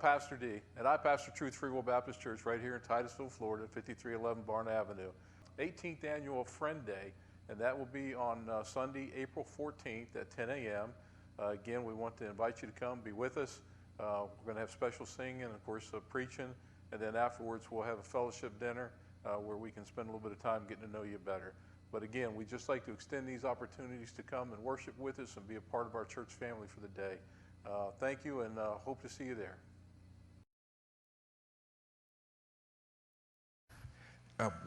Pastor D, and I pastor Truth Free Will Baptist Church right here in Titusville, Florida, 5311 Barna Avenue. 18th Annual Friend Day, and that will be on Sunday, April 14th at 10 a.m. Again, we want to invite you to come be with us. We're going to have special singing and, of course, preaching, and then afterwards we'll have a fellowship dinner where we can spend a little bit of time getting to know you better. But again, we'd just like to extend these opportunities to come and worship with us and be a part of our church family for the day. Thank you, and hope to see you there.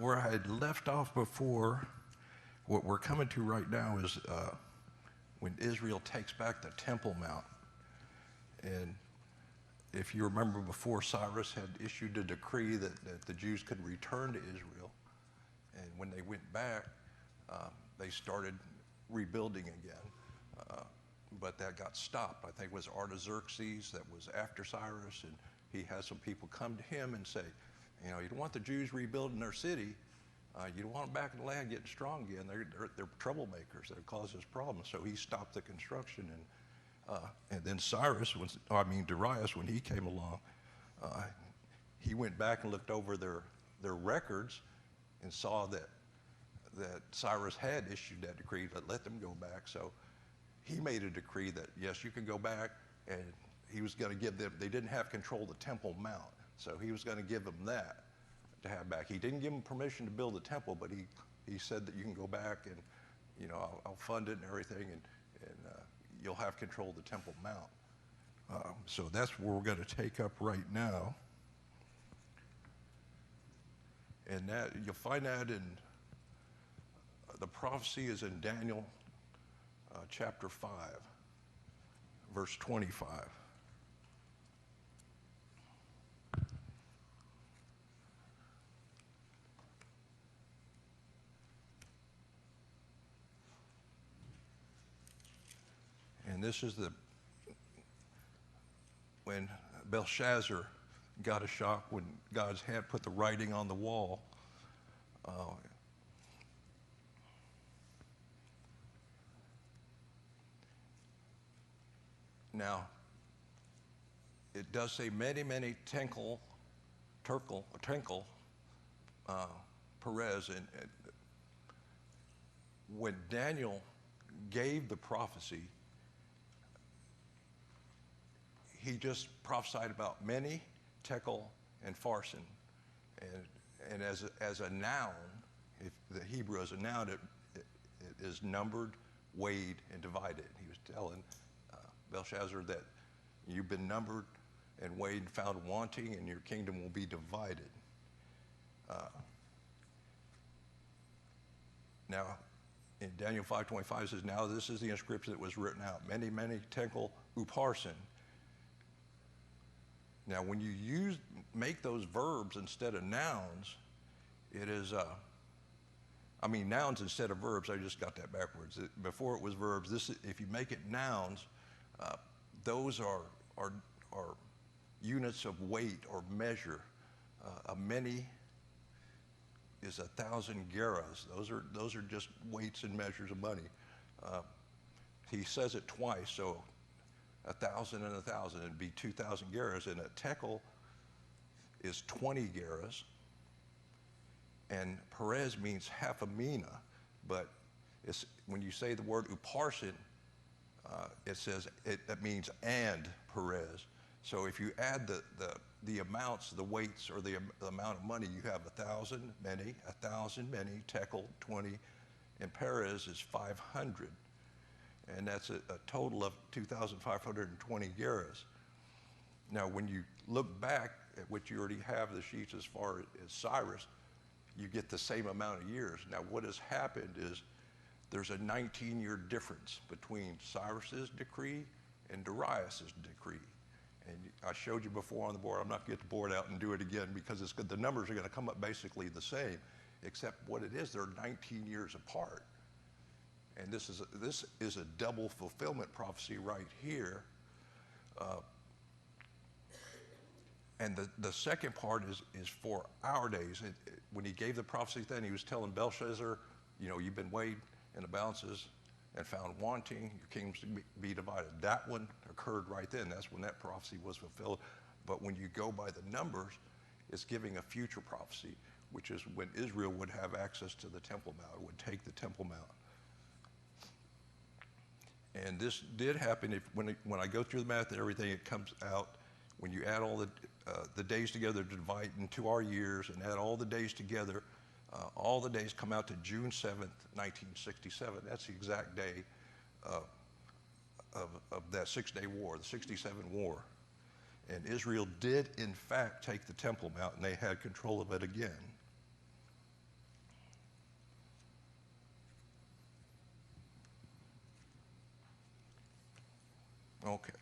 Where I had left off before, what we're coming to right now is when Israel takes back the Temple Mount. And if you remember before, Cyrus had issued a decree that the Jews could return to Israel. And when they went back, they started rebuilding again. But that got stopped. I think it was Artaxerxes that was after Cyrus, and he had some people come to him and say, you know, you don't want the Jews rebuilding their city. You don't want them back in the land getting strong again. They're troublemakers that cause us problems. So he stopped the construction, and then Darius, when he came along, he went back and looked over their records and saw that Cyrus had issued that decree that let them go back. So he made a decree that yes, you can go back, and he was going to give them. They didn't have control of the Temple Mount. So he was going to give them that to have back. He didn't give them permission to build the temple, but he said that you can go back and, you know, I'll fund it and everything, and you'll have control of the Temple Mount. So that's where we're going to take up right now. And that you'll find that in the prophecy is in Daniel chapter 5, verse 25. And this is when Belshazzar got a shock when God's hand put the writing on the wall. Now, it does say many, many Tekel, Perez, and when Daniel gave the prophecy, he just prophesied about many, Tekel, and Farson. And as a noun, if the Hebrew as a noun, it is numbered, weighed, and divided. He was telling Belshazzar that you've been numbered and weighed and found wanting, and your kingdom will be divided. Now, in Daniel 5:25 it says, now this is the inscription that was written out, many, many Tekel Uparsin. Now, when you make those verbs instead of nouns, it is, nouns instead of verbs, I just got that backwards. Before it was verbs, if you make it nouns, those are units of weight or measure. A many is 1,000 gerahs. Those are just weights and measures of money. He says it twice, so 1,000 and 1,000, it'd be 2,000 gerahs, and a tekel is 20 gerahs, and Perez means half a mina, but when you say the word uparsin, it says that means and Perez. So if you add the amounts, the weights, or the amount of money, you have 1,000 many, tekel 20, and Perez is 500. And that's a total of 2,520 gerahs. Now, when you look back at what you already have the sheets as far as Cyrus, you get the same amount of years. Now, what has happened is there's a 19-year difference between Cyrus's decree and Darius's decree. And I showed you before on the board. I'm not going to get the board out and do it again because the numbers are going to come up basically the same, except what it is, they're 19 years apart. And this is a double fulfillment prophecy right here. And the second part is for our days. When he gave the prophecy then, he was telling Belshazzar, you know, you've been weighed in the balances and found wanting, your kingdoms to be divided. That one occurred right then. That's when that prophecy was fulfilled. But when you go by the numbers, it's giving a future prophecy, which is when Israel would have access to the Temple Mount, would take the Temple Mount. And this did happen when I go through the math and everything, it comes out. When you add all the days together, divide into our years, and add all the days together, all the days come out to June 7th, 1967. That's the exact day of that 6-day war, the 67 war. And Israel did, in fact, take the Temple Mount, and they had control of it again. Okay.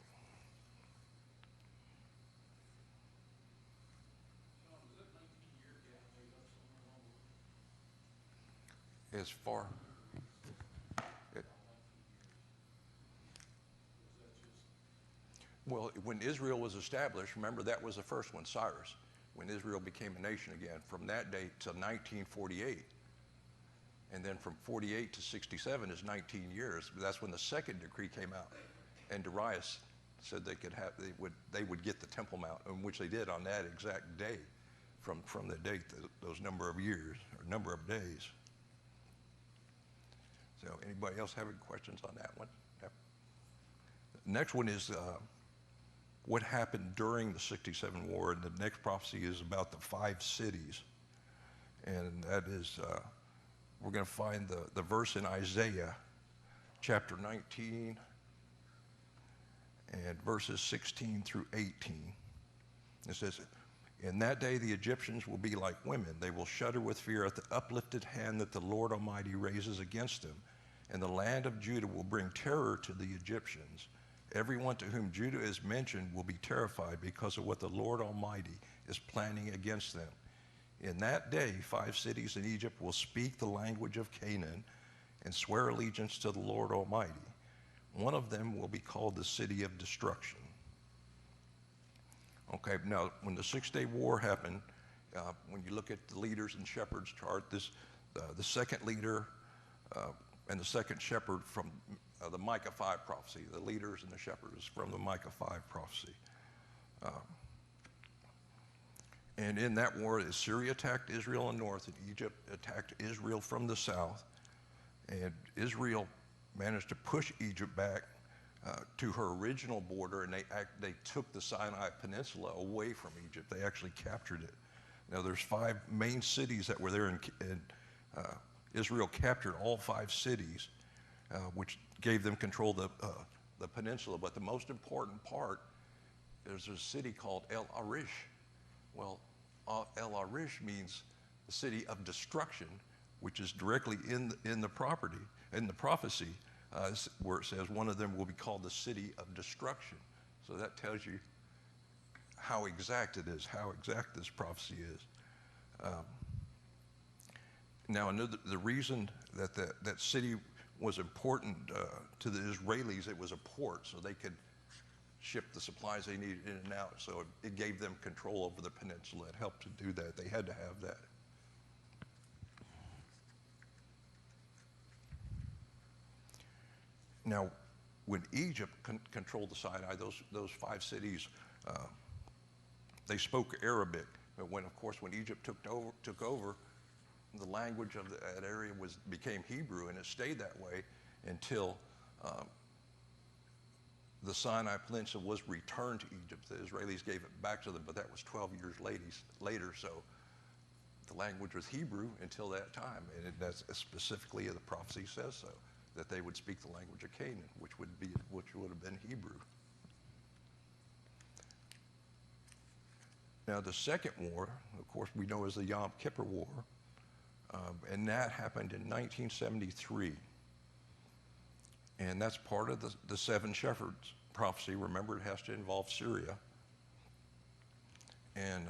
As far well, when Israel was established, remember that was the first one, Cyrus, when Israel became a nation again. From that date to 1948, and then from 48 to 67 is 19 years. That's when the second decree came out, and Darius said they would get the Temple Mount, in which they did on that exact day, from the date, those number of years or number of days. So anybody else have any questions on that one? Yep. The next one is what happened during the 67 war, and the next prophecy is about the 5 cities. And that is, we're going to find the verse in Isaiah chapter 19 and verses 16 through 18. It says, "In that day the Egyptians will be like women. They will shudder with fear at the uplifted hand that the Lord Almighty raises against them. And the land of Judah will bring terror to the Egyptians. Everyone to whom Judah is mentioned will be terrified because of what the Lord Almighty is planning against them. In that day, 5 cities in Egypt will speak the language of Canaan and swear allegiance to the Lord Almighty. One of them will be called the city of destruction." Okay, now when the 6-day war happened, when you look at the leaders and shepherds chart, the second leader and the second shepherd from the Micah 5 prophecy, the leaders and the shepherds from the Micah 5 prophecy. And in that war, Syria attacked Israel in the north, and Egypt attacked Israel from the south. And Israel managed to push Egypt back to her original border, and they took the Sinai Peninsula away from Egypt. They actually captured it. Now, there's 5 main cities that were there, and Israel captured all 5 cities, which gave them control of the peninsula. But the most important part is a city called El Arish. Well, El Arish means the city of destruction, which is directly in the prophecy, where it says one of them will be called the city of destruction. So that tells you how exact it is, how exact this prophecy is. Now, the reason that city was important to the Israelis, it was a port, so they could ship the supplies they needed in and out. So it gave them control over the peninsula. It helped to do that. They had to have that. Now, when Egypt controlled the Sinai, those 5 cities, they spoke Arabic. But when Egypt took over, the language of that area became Hebrew, and it stayed that way until the Sinai Peninsula was returned to Egypt. The Israelis gave it back to them, but that was 12 years later. So the language was Hebrew until that time, and that's specifically the prophecy says so, that they would speak the language of Canaan, which would have been Hebrew. Now, the second war, of course, we know as the Yom Kippur War, and that happened in 1973. And that's part of the 7 shepherds prophecy. Remember, it has to involve Syria. And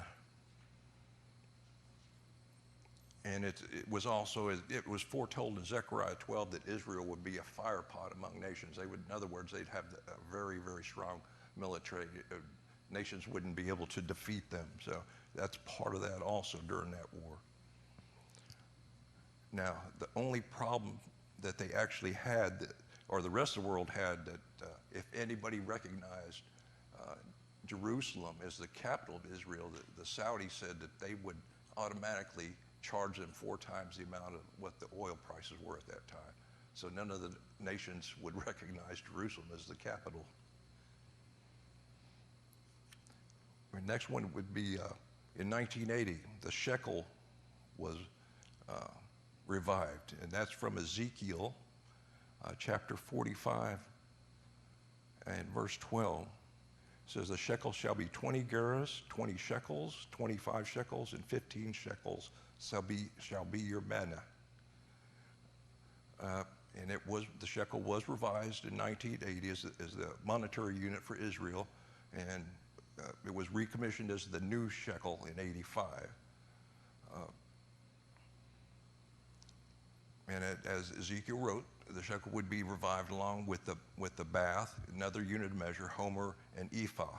it was foretold in Zechariah 12 that Israel would be a fire pot among nations. In other words, they'd have a very, very strong military. Nations wouldn't be able to defeat them. So that's part of that also during that war. Now, the only problem that they actually had, or the rest of the world had, that if anybody recognized Jerusalem as the capital of Israel, the Saudis said that they would automatically charge them 4 times the amount of what the oil prices were at that time. So none of the nations would recognize Jerusalem as the capital. The next one would be in 1980, the shekel was revived, and that's from Ezekiel chapter 45 and verse 12. It says, the shekel shall be 20 gerahs, 20 shekels, 25 shekels, and 15 shekels shall be your manna. And the shekel was revised in 1980 as the monetary unit for Israel, and it was recommissioned as the new shekel in 85. And as Ezekiel wrote, the shekel would be revived along with the bath, another unit of measure, homer, and ephah.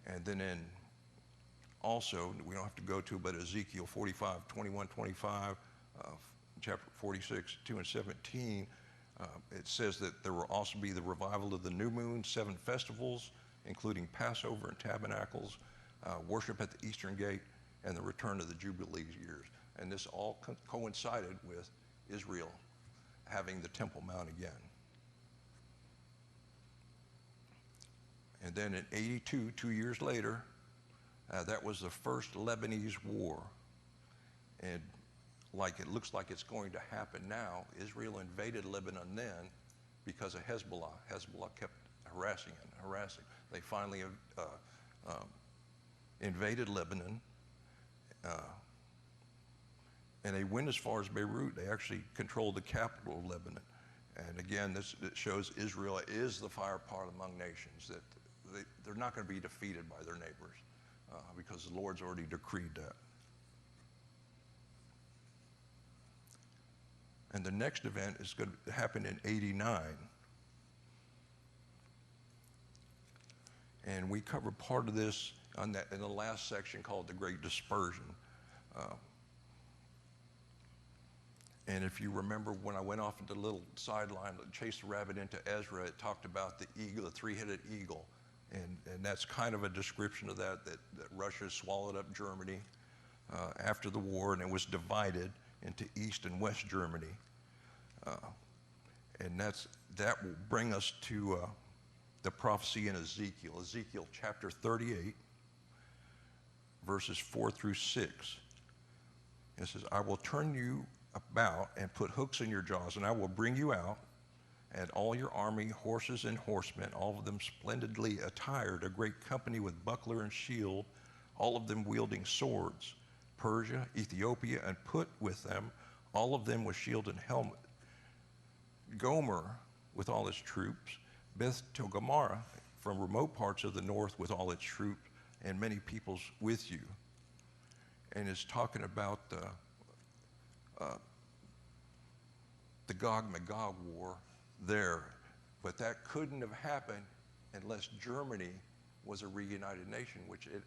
And then also, we don't have to go to, but Ezekiel 45, 21, 25, chapter 46, 2 and 17, it says that there will also be the revival of the new moon, 7 festivals, including Passover and tabernacles, worship at the Eastern Gate, and the return of the Jubilee years. And this all coincided with Israel having the Temple Mount again. And then in 82, 2 years later, that was the first Lebanese war. And like it looks like it's going to happen now, Israel invaded Lebanon then because of Hezbollah. Hezbollah kept harassing. They finally invaded Lebanon, and they went as far as Beirut. They actually controlled the capital of Lebanon. And again, it shows Israel is the fire part among nations, that they're not going to be defeated by their neighbors because the Lord's already decreed that. And the next event is going to happen in 89. And we covered part of this in the last section called the Great Dispersion. And if you remember when I went off into the little sideline to chase the rabbit into Ezra, it talked about the eagle, the 3-headed eagle. And that's kind of a description of that Russia swallowed up Germany after the war, and it was divided into East and West Germany. And that will bring us to the prophecy in Ezekiel chapter 38, verses 4 through 6. It says, I will turn you about and put hooks in your jaws, and I will bring you out, and all your army, horses and horsemen, all of them splendidly attired, a great company with buckler and shield, all of them wielding swords, Persia, Ethiopia, and put with them, all of them with shield and helmet. Gomer with all its troops, Beth Togarmah from remote parts of the north with all its troops, and many peoples with you. And it's talking about the Gog-Magog war there. But that couldn't have happened unless Germany was a reunited nation, which it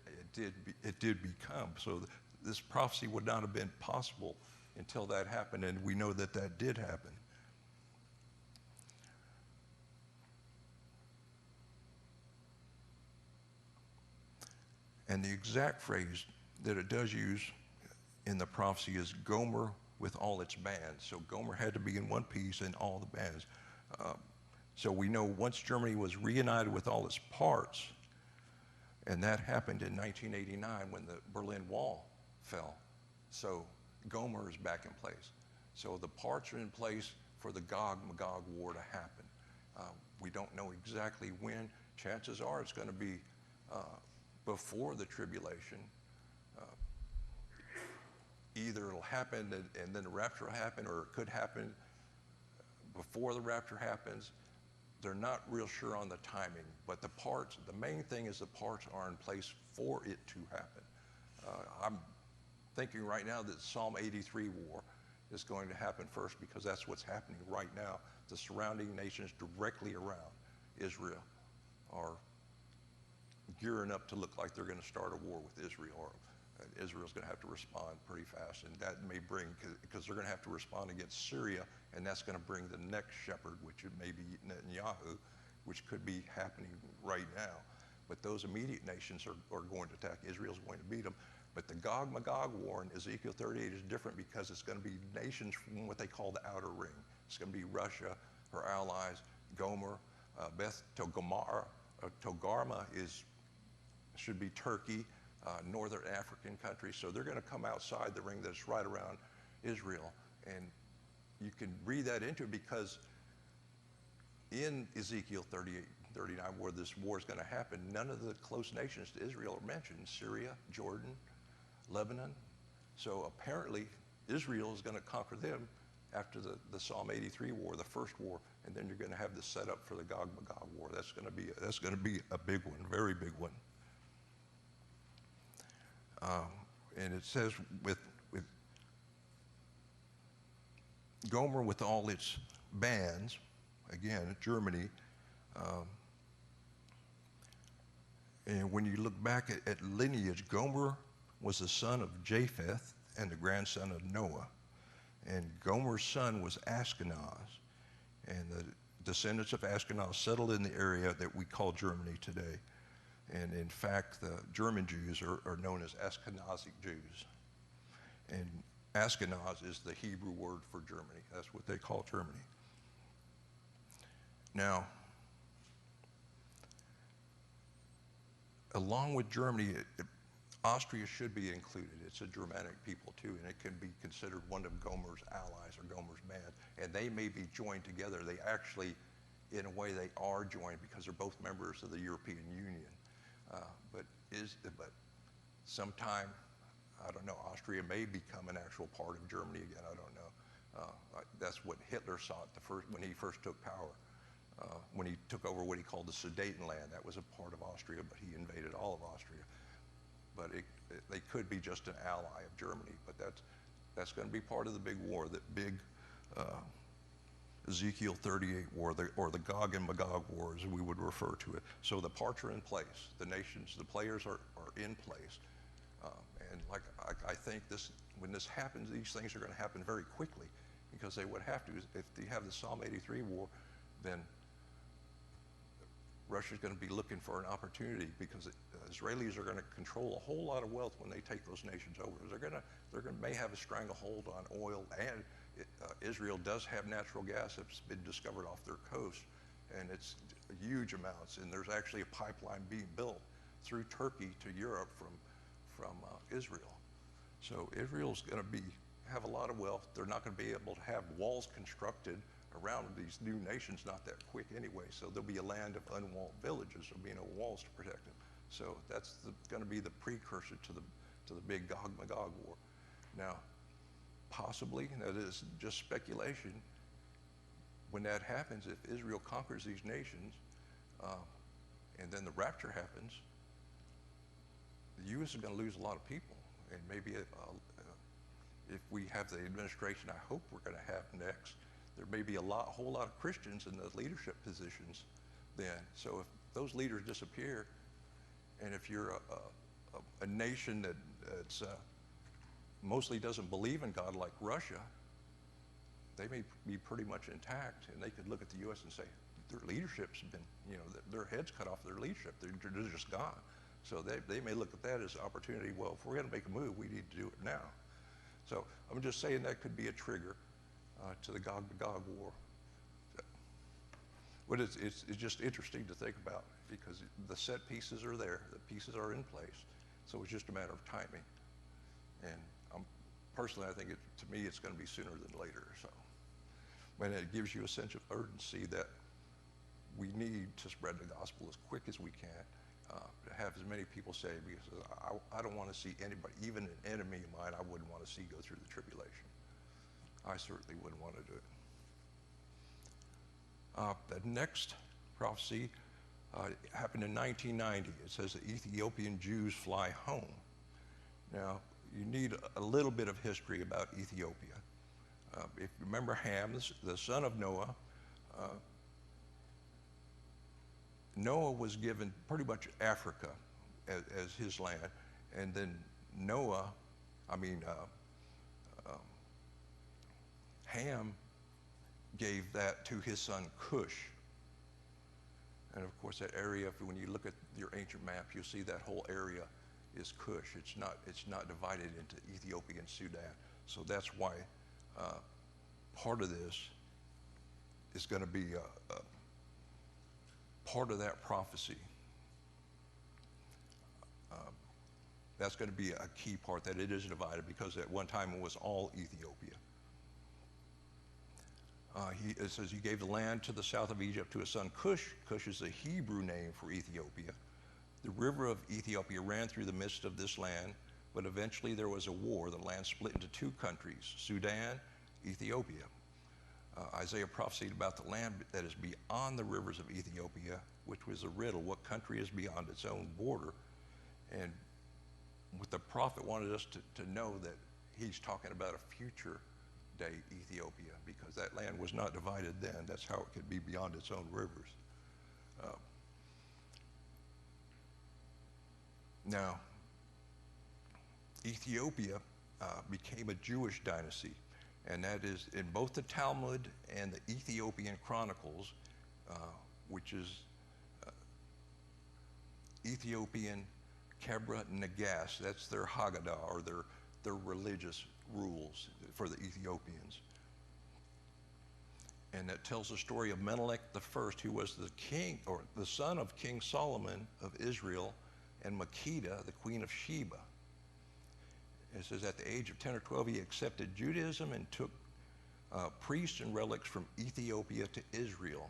did become. So this prophecy would not have been possible until that happened, and we know that that did happen. And the exact phrase that it does use in the prophecy is Gomer with all its bands. So Gomer had to be in one piece and all the bands. So we know once Germany was reunited with all its parts, and that happened in 1989 when the Berlin Wall fell. So Gomer is back in place. So the parts are in place for the Gog-Magog war to happen. We don't know exactly when. Chances are it's going to be before the tribulation. Either it'll happen and then the rapture will happen, or it could happen before the rapture happens. They're not real sure on the timing, but the main thing is the parts are in place for it to happen. I'm thinking right now that Psalm 83 war is going to happen first, because that's what's happening right now. The surrounding nations directly around Israel are gearing up to look like they're going to start a war with Israel, or Israel's going to have to respond pretty fast, and that may bring, because they're going to have to respond against Syria, and that's going to bring the next shepherd, which may be Netanyahu, which could be happening right now. But those immediate nations are going to attack. Israel's going to beat them. But the Gog-Magog war in Ezekiel 38 is different because it's going to be nations from what they call the outer ring. It's going to be Russia, her allies, Gomer, Beth Togarmah should be Turkey, northern African countries. So they're going to come outside the ring that's right around Israel. And you can read that into it because in Ezekiel 38, 39, where this war is going to happen, none of the close nations to Israel are mentioned. Syria, Jordan, Lebanon. So apparently Israel is going to conquer them after the Psalm 83 war, the first war, and then you're going to have the setup for the Gog-Magog war. That's going to be a big one, very big one. And it says with Gomer, with all its bands, again, Germany, and when you look back at lineage, Gomer was the son of Japheth and the grandson of Noah. And Gomer's son was Ashkenaz. And the descendants of Ashkenaz settled in the area that we call Germany today. And in fact, the German Jews are known as Ashkenazic Jews. And Ashkenaz is the Hebrew word for Germany. That's what they call Germany. Now, along with Germany, Austria should be included. It's a Germanic people too, and it can be considered one of Gomer's allies or Gomer's band. And they may be joined together. They actually, in a way, they are joined because they're both members of the European Union. But sometime, I don't know, Austria may become an actual part of Germany again. I don't know. That's what Hitler sought when he first took power. When he took over what he called the Sudetenland, that was a part of Austria, but he invaded all of Austria. But they could be just an ally of Germany, but that's going to be part of the big war, that big Ezekiel 38 war, or the Gog and Magog war, as we would refer to it. So the parts are in place. The nations, the players are in place. And I think when this happens, these things are going to happen very quickly, because they would have to. If they have the Psalm 83 war, then Russia's going to be looking for an opportunity, because Israelis are going to control a whole lot of wealth when they take those nations over. They may have a stranglehold on oil, and Israel does have natural gas that's been discovered off their coast, and it's huge amounts. And there's actually a pipeline being built through Turkey to Europe from Israel. So Israel's going to have a lot of wealth. They're not going to be able to have walls constructed around these new nations, not that quick anyway. So there'll be a land of unwalled villages. There'll be no walls to protect them. So that's going to be the precursor to the big Gog-Magog war. Now, possibly, that is just speculation, when that happens, if Israel conquers these nations, and then the rapture happens, the U.S. is going to lose a lot of people. And maybe if we have the administration I hope we're going to have next, there may be a whole lot of Christians in the leadership positions then. So if those leaders disappear, and if you're a nation that's mostly doesn't believe in God, like Russia, they may be pretty much intact, and they could look at the U.S. and say, their leadership's been, their heads cut off their leadership. They're just gone. So they may look at that as an opportunity. Well, if we're going to make a move, we need to do it now. So I'm just saying that could be a trigger to the Gog-Magog war. But it's just interesting to think about, because the set pieces are there, the pieces are in place. So it's just a matter of timing. And personally, I think to me, it's going to be sooner than later. So, and it gives you a sense of urgency that we need to spread the gospel as quick as we can, to have as many people saved, because I don't want to see anybody, even an enemy of mine, I wouldn't want to see go through the tribulation. I certainly wouldn't want to do it. The next prophecy happened in 1990. It says the Ethiopian Jews fly home. Now, you need a little bit of history about Ethiopia. If you remember Ham, the son of Noah, Noah was given pretty much Africa as his land, and then Ham gave that to his son Cush. And of course, that area, when you look at your ancient map, you'll see that whole area is Cush. It's not divided into Ethiopia and Sudan. So that's why part of this is going to be part of that prophecy. That's going to be a key part, that it is divided, because at one time it was all Ethiopia. It says he gave the land to the south of Egypt to his son Cush. Cush is a Hebrew name for Ethiopia. The river of Ethiopia ran through the midst of this land, but eventually there was a war. The land split into two countries, Sudan, Ethiopia. Isaiah prophesied about the land that is beyond the rivers of Ethiopia, which was a riddle. What country is beyond its own border? And what the prophet wanted us to know, that he's talking about a future day Ethiopia, because that land was not divided then. That's how it could be beyond its own rivers. Now, Ethiopia became a Jewish dynasty, and that is in both the Talmud and the Ethiopian Chronicles, which is Ethiopian Kebra Nagash. That's their Haggadah, or their religious rules for the Ethiopians. And that tells the story of Menelik I, who was the king, or the son of King Solomon of Israel, and Makeda, the queen of Sheba. It says at the age of 10 or 12, he accepted Judaism and took priests and relics from Ethiopia to Israel.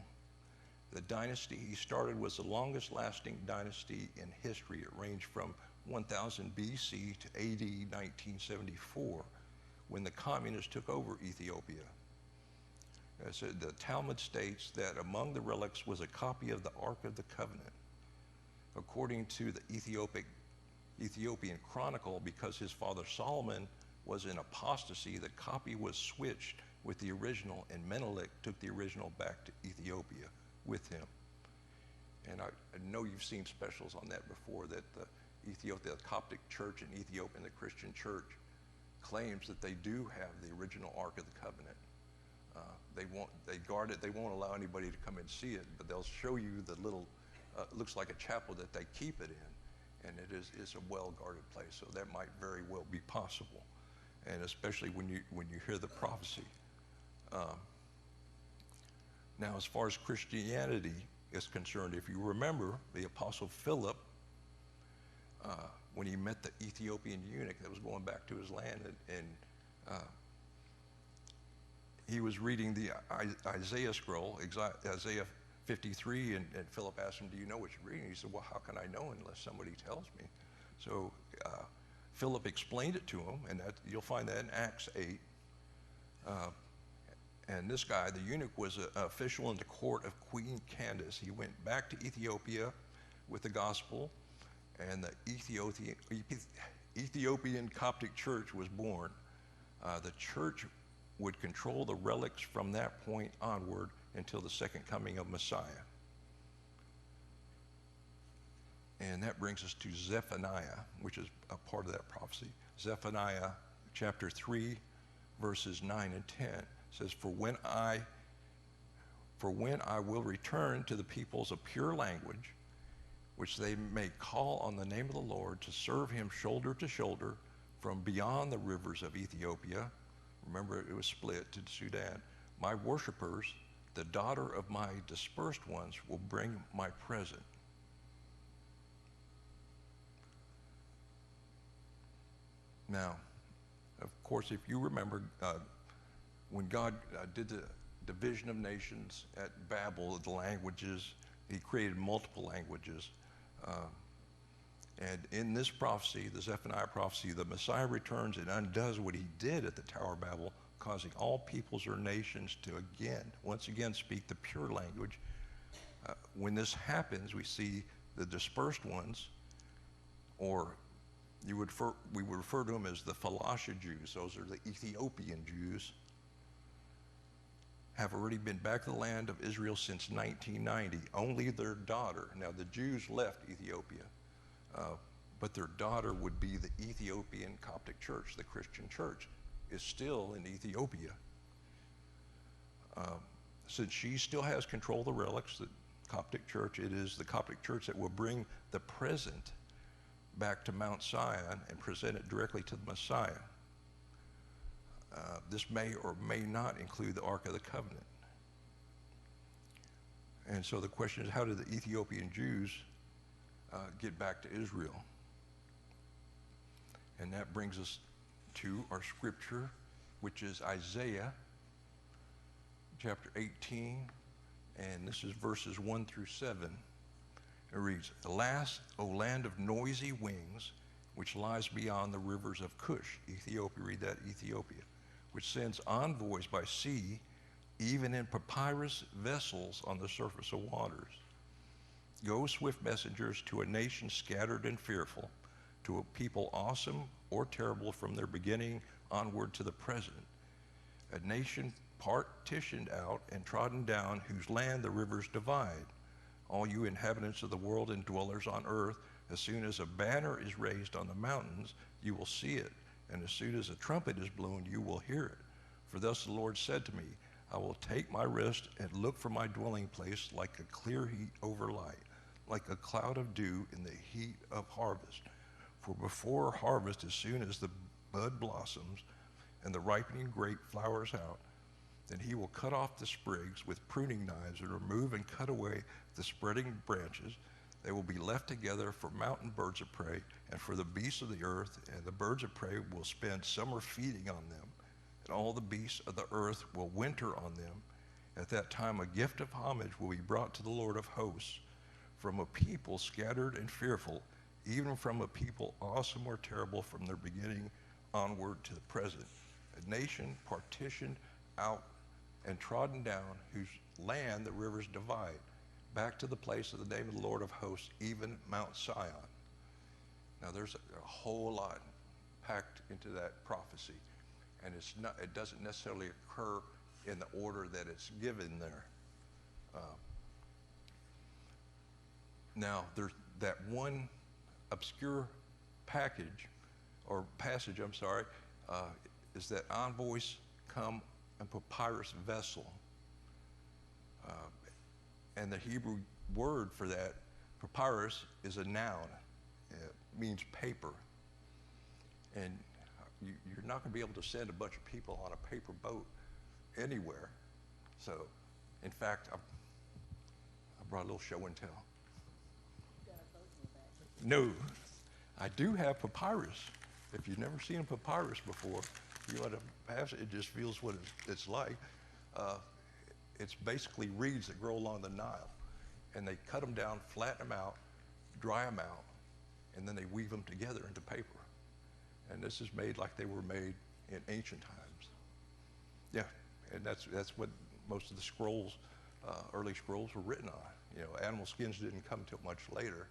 The dynasty he started was the longest lasting dynasty in history. It ranged from 1000 BC to AD 1974, when the communists took over Ethiopia. So the Talmud states that among the relics was a copy of the Ark of the Covenant. According to the Ethiopian Chronicle, because his father Solomon was in apostasy, the copy was switched with the original, and Menelik took the original back to Ethiopia with him. And I know you've seen specials on that before, that the Coptic Church in Ethiopia, the Christian Church, claims that they do have the original Ark of the Covenant. They guard it. They won't allow anybody to come and see it, but they'll show you the little, looks like a chapel that they keep it in, and it's a well-guarded place. So that might very well be possible, and especially when you hear the prophecy. Now, as far as Christianity is concerned, if you remember, the Apostle Philip, when he met the Ethiopian eunuch that was going back to his land, and he was reading the Isaiah scroll, Isaiah 53, and Philip asked him, "Do you know what you're reading?" He said, "Well, how can I know unless somebody tells me?" So Philip explained it to him, and you'll find that in Acts 8. And this guy, the eunuch, was an official in the court of Queen Candace. He went back to Ethiopia with the gospel, and the Ethiopian Coptic Church was born. The church would control the relics from that point onward until the second coming of Messiah. And that brings us to Zephaniah, which is a part of that prophecy. Zephaniah chapter 3, verses 9 and 10 says, For when I will return to the peoples of pure language, which they may call on the name of the Lord, to serve him shoulder to shoulder from beyond the rivers of Ethiopia. Remember, it was split to Sudan. My worshipers, the daughter of my dispersed ones, will bring my present. Now, of course, if you remember, when God did the division of nations at Babel, the languages, he created multiple languages. And in this prophecy, the Zephaniah prophecy, the Messiah returns and undoes what he did at the Tower of Babel, causing all peoples or nations to once again speak the pure language. When this happens, we see the dispersed ones, or we would refer to them as the Falasha Jews. Those are the Ethiopian Jews. Have already been back to the land of Israel since 1990. Only their daughter. Now, the Jews left Ethiopia, but their daughter would be the Ethiopian Coptic Church. The Christian church is still in Ethiopia. Since she still has control of the relics, Coptic church. It is the Coptic church that will bring the present back to Mount Zion and present it directly to the Messiah. This may or may not include the Ark of the Covenant. And so the question is, how did the Ethiopian Jews get back to Israel? And that brings us to our scripture, which is Isaiah chapter 18, and this is verses 1 through 7. It reads, "Alas, O land of noisy wings, which lies beyond the rivers of Cush," Ethiopia, read that, Ethiopia, "which sends envoys by sea, even in papyrus vessels on the surface of waters. Go, swift messengers, to a nation scattered and fearful, to a people awesome or terrible from their beginning onward to the present, a nation partitioned out and trodden down, whose land the rivers divide. All you inhabitants of the world and dwellers on earth, as soon as a banner is raised on the mountains, you will see it, and as soon as a trumpet is blown, you will hear it. For thus the Lord said to me, I will take my rest and look for my dwelling place like a clear heat over light, like a cloud of dew in the heat of harvest. For before harvest, as soon as the bud blossoms and the ripening grape flowers out, then he will cut off the sprigs with pruning knives and remove and cut away the spreading branches. They will be left together for mountain birds of prey and for the beasts of the earth, and the birds of prey will spend summer feeding on them, and all the beasts of the earth will winter on them. At that time a gift of homage will be brought to the Lord of hosts from a people scattered and fearful, even from a people awesome or terrible from their beginning onward to the present, a nation partitioned out and trodden down, whose land the rivers divide, back to the place of the name of the Lord of hosts, even Mount Zion." Now there's a whole lot packed into that prophecy, and it doesn't necessarily occur in the order that it's given there. Now there's that one obscure passage, is that envoys come in papyrus vessel. And the Hebrew word for that, papyrus, is a noun. It means paper. And you're not going to be able to send a bunch of people on a paper boat anywhere. So, in fact, I brought a little show and tell. No, I do have papyrus. If you've never seen a papyrus before, you ought to have it. It just feels what it's like. It's basically reeds that grow along the Nile, and they cut them down, flatten them out, dry them out, and then they weave them together into paper. And this is made like they were made in ancient times. Yeah, and that's what most of the scrolls, early scrolls, were written on. You know, animal skins didn't come till much later,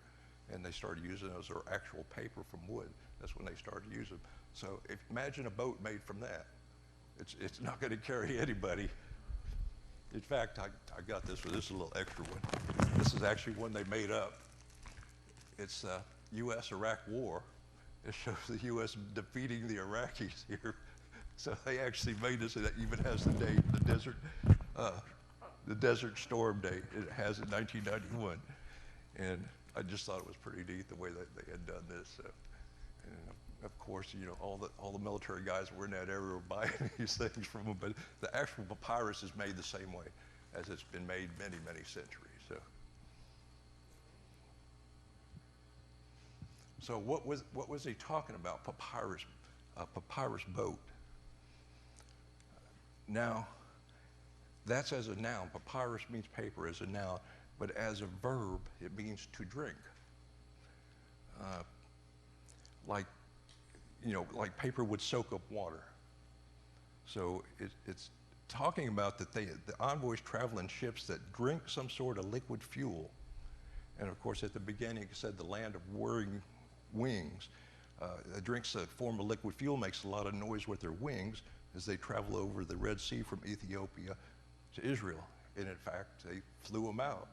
and they started using those as actual paper from wood. That's when they started using them. So imagine a boat made from that. It's not going to carry anybody. In fact, I got this one. This is a little extra one. This is actually one they made up. It's the U.S.-Iraq War. It shows the U.S. defeating the Iraqis here. So they actually made this, and it even has the date, the Desert Storm date. It has it 1991. And I just thought it was pretty neat the way that they had done this. So, and of course, you know, all the military guys were in that area were buying these things from them, but the actual papyrus is made the same way as it's been made many, many centuries. So what was he talking about? Papyrus, papyrus boat. Now, that's as a noun. Papyrus means paper as a noun, but as a verb, it means to drink. Like paper would soak up water. So it's talking about that the envoys travel in ships that drink some sort of liquid fuel. And of course, at the beginning, it said the land of whirring wings. The drinks that form a liquid fuel makes a lot of noise with their wings as they travel over the Red Sea from Ethiopia to Israel. And in fact, they flew them out.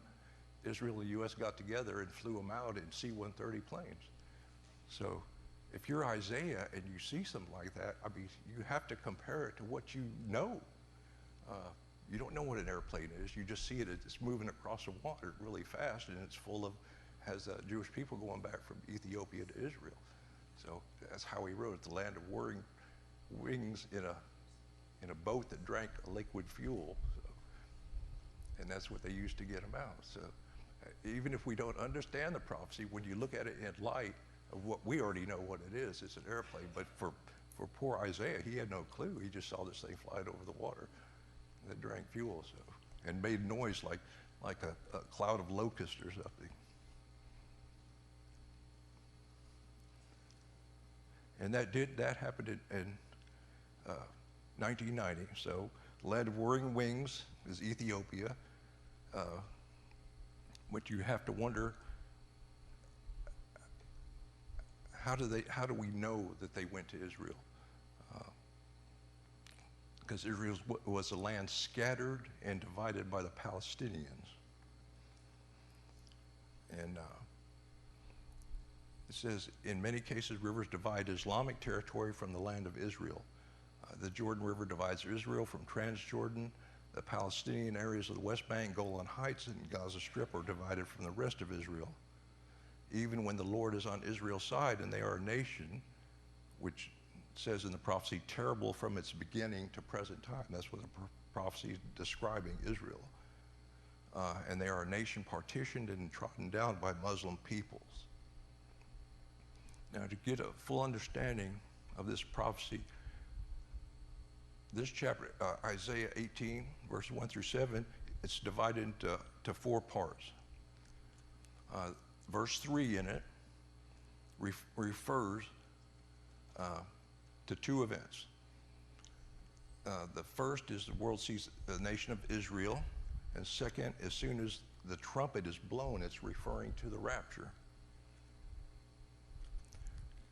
Israel and the U.S. got together and flew them out in C-130 planes. So if you're Isaiah and you see something like that, I mean, you have to compare it to what you know. You don't know what an airplane is. You just see it, it's moving across the water really fast, and it's full of, has Jewish people going back from Ethiopia to Israel. So that's how he wrote it, the land of whirring wings in a boat that drank a liquid fuel. So, and that's what they used to get them out. So even if we don't understand the prophecy, when you look at it in light of what we already know what it is, it's an airplane. But for poor Isaiah, he had no clue. He just saw this thing flying over the water that drank fuel, so, and made noise like a cloud of locusts or something. And that happened in 1990. So the land of whirring wings is Ethiopia. But you have to wonder, how do we know that they went to Israel? Because Israel was a land scattered and divided by the Palestinians. And it says, in many cases, rivers divide Islamic territory from the land of Israel. The Jordan River divides Israel from Transjordan. The Palestinian areas of the West Bank, Golan Heights, and Gaza Strip are divided from the rest of Israel. Even when the Lord is on Israel's side and they are a nation, which says in the prophecy, terrible from its beginning to present time. That's what the prophecy is describing Israel. And they are a nation partitioned and trodden down by Muslim peoples. Now, to get a full understanding of this prophecy, this chapter, Isaiah 18, verse 1 through 7, it's divided into 4 parts. Verse 3 in it refers to 2 events. The first is the world sees the nation of Israel, and second, as soon as the trumpet is blown, it's referring to the rapture.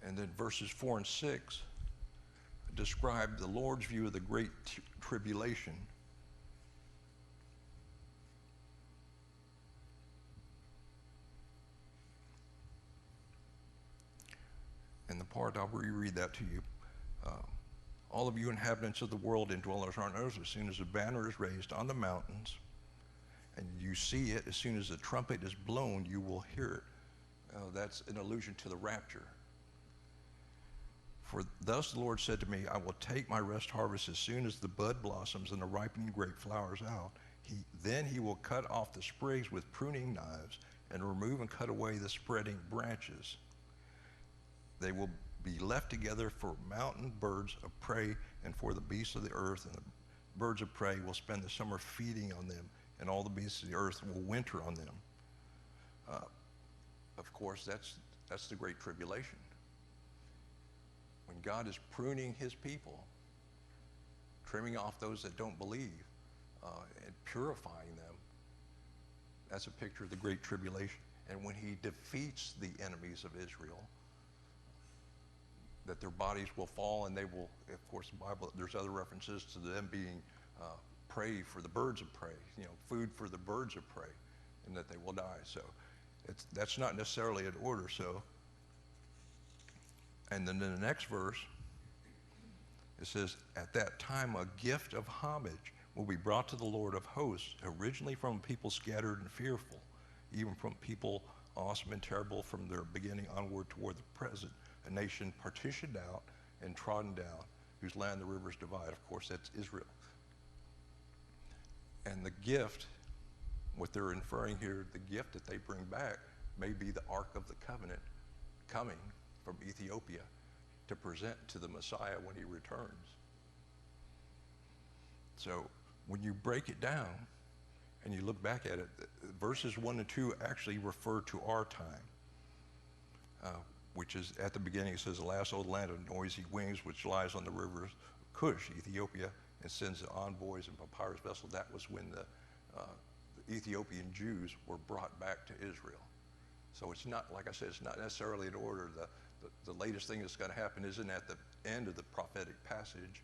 And then verses 4 and 6 describe the Lord's view of the great tribulation. And the part, I'll reread that to you. All of you inhabitants of the world and dwellers on earth, as soon as the banner is raised on the mountains, and you see it, as soon as the trumpet is blown, you will hear it. That's an allusion to the rapture. For thus the Lord said to me, I will take my rest harvest as soon as the bud blossoms and the ripening grape flowers out. Then he will cut off the sprigs with pruning knives and remove and cut away the spreading branches. They will be left together for mountain birds of prey and for the beasts of the earth, and the birds of prey will spend the summer feeding on them, and all the beasts of the earth will winter on them. Of course, that's the Great Tribulation. When God is pruning his people, trimming off those that don't believe, and purifying them, that's a picture of the Great Tribulation. And when he defeats the enemies of Israel, that their bodies will fall, and they will, of course, the Bible, there's other references to them being prey for the birds of prey, food for the birds of prey, and that they will die. So that's not necessarily in order. So, and then in the next verse, it says, at that time a gift of homage will be brought to the Lord of hosts, originally from people scattered and fearful, even from people awesome and terrible from their beginning onward toward the present, a nation partitioned out and trodden down, whose land the rivers divide. Of course, that's Israel. And the gift, what they're inferring here, the gift that they bring back may be the Ark of the Covenant coming from Ethiopia to present to the Messiah when he returns. So when you break it down and you look back at it, verses 1 and 2 actually refer to our time, which is at the beginning. It says, alas, O land of noisy wings, which lies on the rivers of Cush, Ethiopia, and sends the envoys and papyrus vessels. That was when the Ethiopian Jews were brought back to Israel. So it's not, like I said, it's not necessarily in order. The latest thing that's going to happen isn't at the end of the prophetic passage,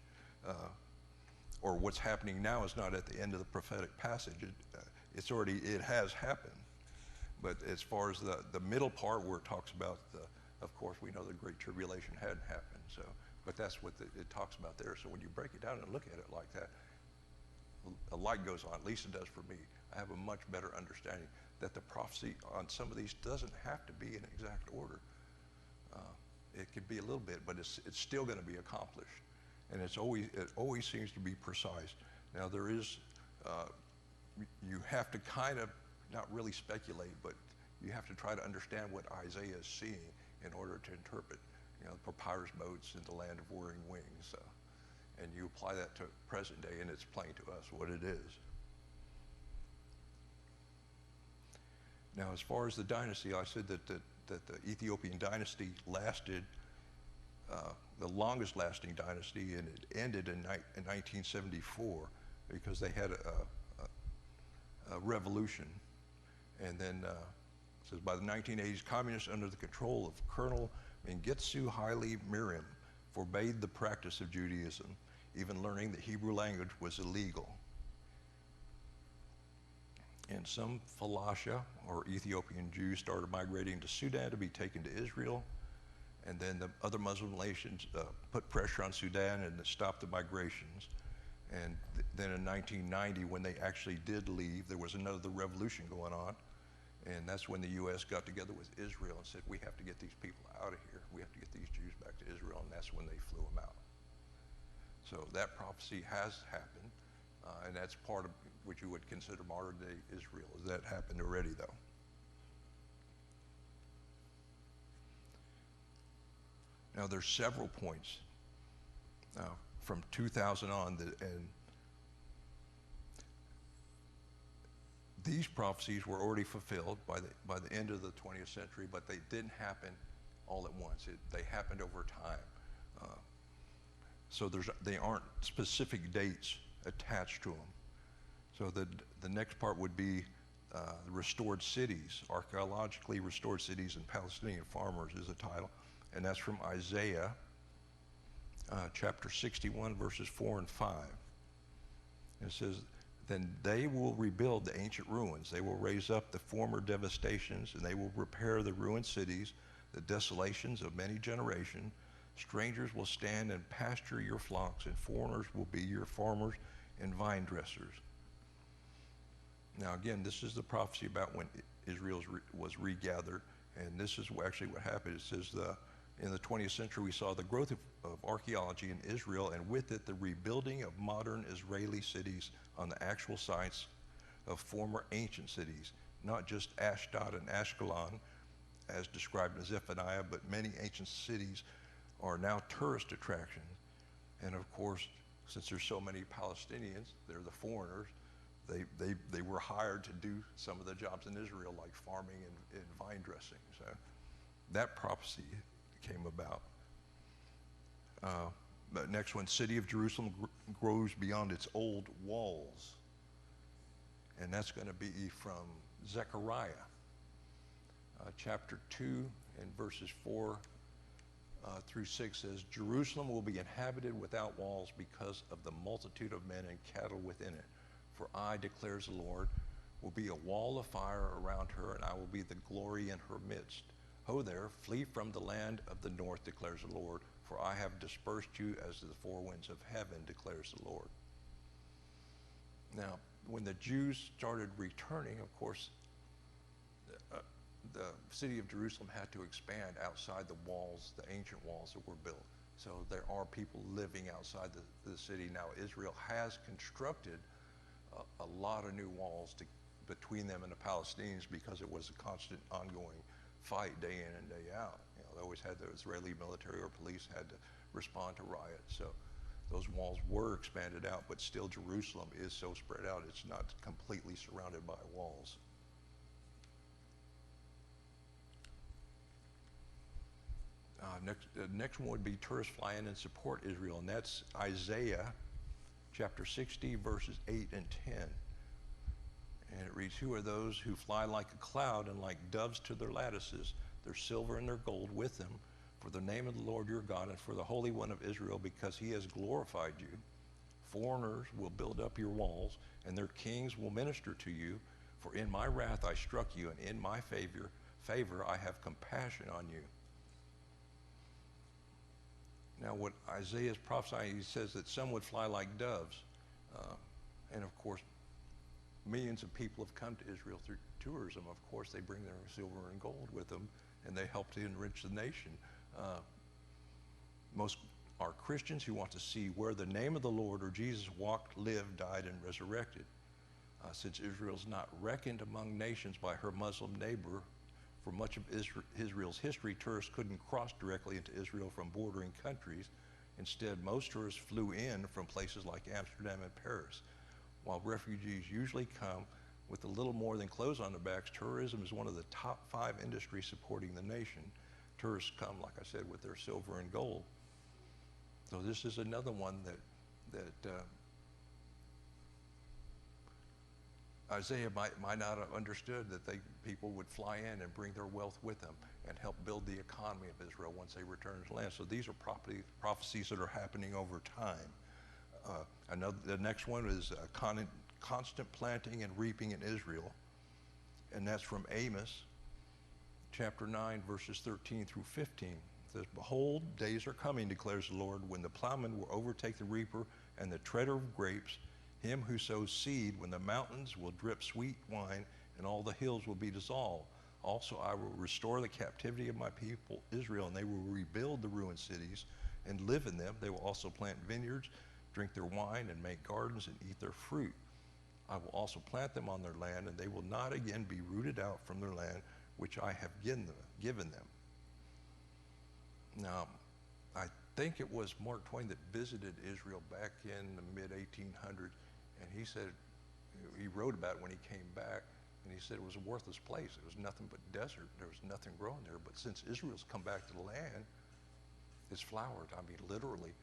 or what's happening now is not at the end of the prophetic passage. It has happened. But as far as the middle part where it talks about, of course, we know the Great Tribulation hadn't happened. So, but that's what it talks about there. So when you break it down and look at it like that, a light goes on, at least it does for me. I have a much better understanding that the prophecy on some of these doesn't have to be in exact order. It could be a little bit, but it's still going to be accomplished, and it always seems to be precise. Now there is, you have to kind of not really speculate, but you have to try to understand what Isaiah is seeing in order to interpret, the papyrus boats in the land of whirring wings, and you apply that to present day, and it's plain to us what it is. Now, as far as the dynasty, I said that the Ethiopian dynasty lasted, the longest lasting dynasty, and it ended in 1974 because they had a revolution. And then it says by the 1980s, communists under the control of Colonel Mengistu Haile Mariam forbade the practice of Judaism, even learning the Hebrew language was illegal. And some Falasha, or Ethiopian Jews, started migrating to Sudan to be taken to Israel. And then the other Muslim nations put pressure on Sudan and stopped the migrations. And then in 1990, when they actually did leave, there was another revolution going on. And that's when the U.S. got together with Israel and said, we have to get these people out of here. We have to get these Jews back to Israel. And that's when they flew them out. So that prophecy has happened. And that's part of what you would consider modern day Israel. That happened already, though. Now there's several points from 2000 on, and these prophecies were already fulfilled by the end of the 20th century, but they didn't happen all at once. They happened over time. So they aren't specific dates attached to them. So the next part would be the restored cities, archaeologically restored cities and Palestinian farmers is the title. And that's from Isaiah chapter 61, verses 4 and 5. And it says, then they will rebuild the ancient ruins. They will raise up the former devastations, and they will repair the ruined cities, the desolations of many generations. Strangers will stand and pasture your flocks, and foreigners will be your farmers and vine dressers. Now again, this is the prophecy about when Israel was regathered, and this is actually what happened. It says in the 20th century we saw the growth of archaeology in Israel, and with it the rebuilding of modern Israeli cities on the actual sites of former ancient cities, not just Ashdod and Ashkelon as described in Zephaniah, but many ancient cities are now tourist attractions. And of course, since there's so many Palestinians, they're the foreigners, they were hired to do some of the jobs in Israel, like farming and vine dressing. So that prophecy came about. But next one, city of Jerusalem grows beyond its old walls. And that's going to be from Zechariah, chapter 2 and verses 4 through 6 says, Jerusalem will be inhabited without walls because of the multitude of men and cattle within it. For I, declares the Lord, will be a wall of fire around her, and I will be the glory in her midst. Ho there, flee from the land of the north, declares the Lord, for I have dispersed you as the four winds of heaven, declares the Lord. Now, when the Jews started returning, of course, the city of Jerusalem had to expand outside the walls, the ancient walls that were built. So there are people living outside the city. Now, Israel has constructed a lot of new walls between them and the Palestinians because it was a constant ongoing fight day in and day out. They always had the Israeli military or police had to respond to riots. So those walls were expanded out, but still Jerusalem is so spread out, it's not completely surrounded by walls. Next one would be tourists fly in and support Israel, and that's Isaiah chapter 60, verses 8 and 10. And it reads, who are those who fly like a cloud and like doves to their lattices, their silver and their gold with them, for the name of the Lord your God and for the Holy One of Israel, because he has glorified you. Foreigners will build up your walls, and their kings will minister to you. For in my wrath I struck you, and in my favor I have compassion on you. Now what Isaiah is prophesying, he says that some would fly like doves. And of course, millions of people have come to Israel through tourism. Of course, they bring their silver and gold with them, and they help to enrich the nation. Most are Christians who want to see where the name of the Lord or Jesus walked, lived, died, and resurrected. Since Israel is not reckoned among nations by her Muslim neighbor, for much of Israel's history, tourists couldn't cross directly into Israel from bordering countries. Instead, most tourists flew in from places like Amsterdam and Paris. While refugees usually come with a little more than clothes on their backs, tourism is one of the top 5 industries supporting the nation. Tourists come, like I said, with their silver and gold. So this is another one that Isaiah might not have understood, that people would fly in and bring their wealth with them and help build the economy of Israel once they return to the land. So these are prophecies that are happening over time. The next one is constant planting and reaping in Israel, and that's from Amos chapter 9, verses 13 through 15. It says, "Behold, days are coming, declares the Lord, when the plowman will overtake the reaper and the treader of grapes, him who sows seed, when the mountains will drip sweet wine and all the hills will be dissolved. Also I will restore the captivity of my people Israel, and they will rebuild the ruined cities and live in them. They will also plant vineyards, drink their wine, and make gardens and eat their fruit. I will also plant them on their land, and they will not again be rooted out from their land, which I have given them." Now, I think it was Mark Twain that visited Israel back in the mid-1800s, and he said, he wrote about it when he came back, and he said it was a worthless place. It was nothing but desert. There was nothing growing there. But since Israel's come back to the land, it's flowered. I mean, literally,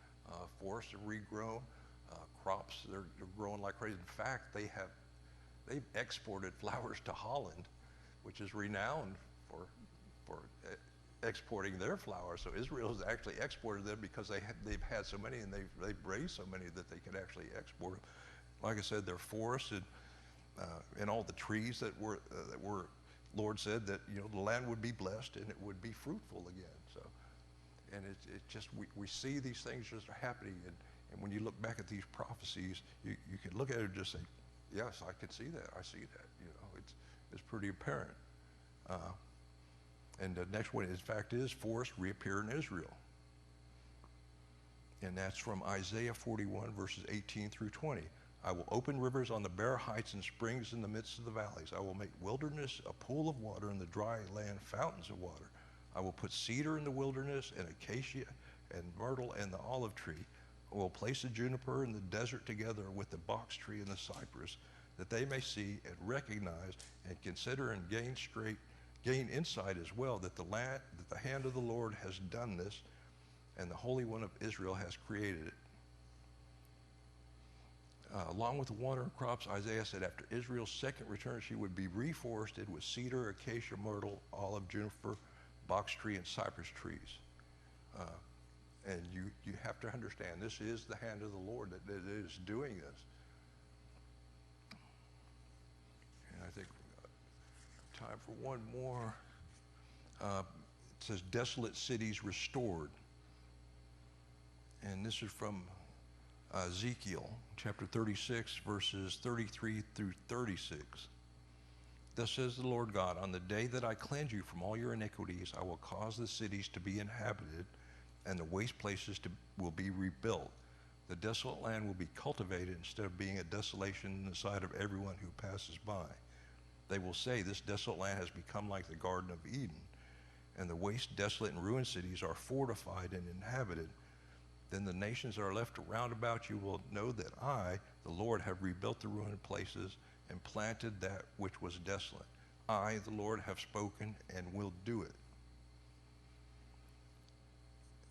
forests are regrown, crops, they're growing like crazy. In fact, they've exported flowers to Holland, which is renowned for exporting their flowers. So Israel has actually exported them because they've had so many, and they've raised so many that they could actually export them. Like I said, they're forested, and all the trees that were Lord said that the land would be blessed and it would be fruitful again. So, and it just we see these things just happening, and when you look back at these prophecies, you can look at it and just say, yes, I can see that. I see that. It's pretty apparent. And the next one, in fact, is forests reappear in Israel. And that's from Isaiah 41, verses 18 through 20. "I will open rivers on the bare heights and springs in the midst of the valleys. I will make wilderness a pool of water and the dry land fountains of water. I will put cedar in the wilderness and acacia and myrtle and the olive tree. I will place the juniper and the desert together with the box tree and the cypress, that they may see and recognize and consider and gain insight as well, that the hand of the Lord has done this, and the Holy One of Israel has created it." Along with the water and crops, Isaiah said after Israel's second return, she would be reforested with cedar, acacia, myrtle, olive, juniper, box tree, and cypress trees. And you have to understand, this is the hand of the Lord that is doing this. And I think time for one more. It says, "Desolate cities restored." And this is from Ezekiel chapter 36, verses 33 through 36. "Thus says the Lord God, on the day that I cleanse you from all your iniquities, I will cause the cities to be inhabited, and the waste places will be rebuilt. The desolate land will be cultivated instead of being a desolation in the sight of everyone who passes by. They will say, this desolate land has become like the Garden of Eden, and the waste, desolate, and ruined cities are fortified and inhabited. Then the nations that are left round about you will know that I, the Lord, have rebuilt the ruined places and planted that which was desolate. I, the Lord, have spoken and will do it."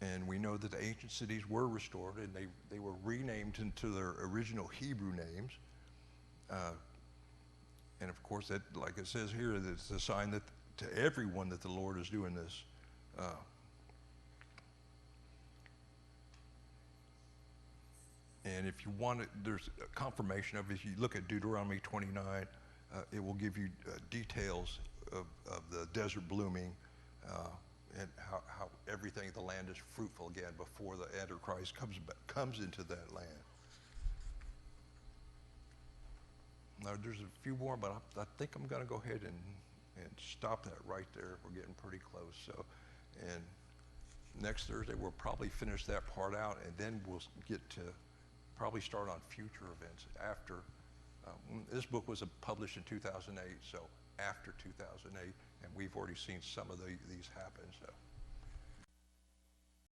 And we know that the ancient cities were restored, and they were renamed into their original Hebrew names. And of course, that, like it says here, it's a sign that to everyone that the Lord is doing this. And if you want it, there's a confirmation of it. If you look at Deuteronomy 29, it will give you details of the desert blooming and how everything, the land is fruitful again before the Antichrist comes into that land. Now, there's a few more, but I think I'm going to go ahead and stop that right there. We're getting pretty close. So, and next Thursday, we'll probably finish that part out, and then we'll get to probably start on future events after. This book was published in 2008, so after 2008, and we've already seen some of these happen. So.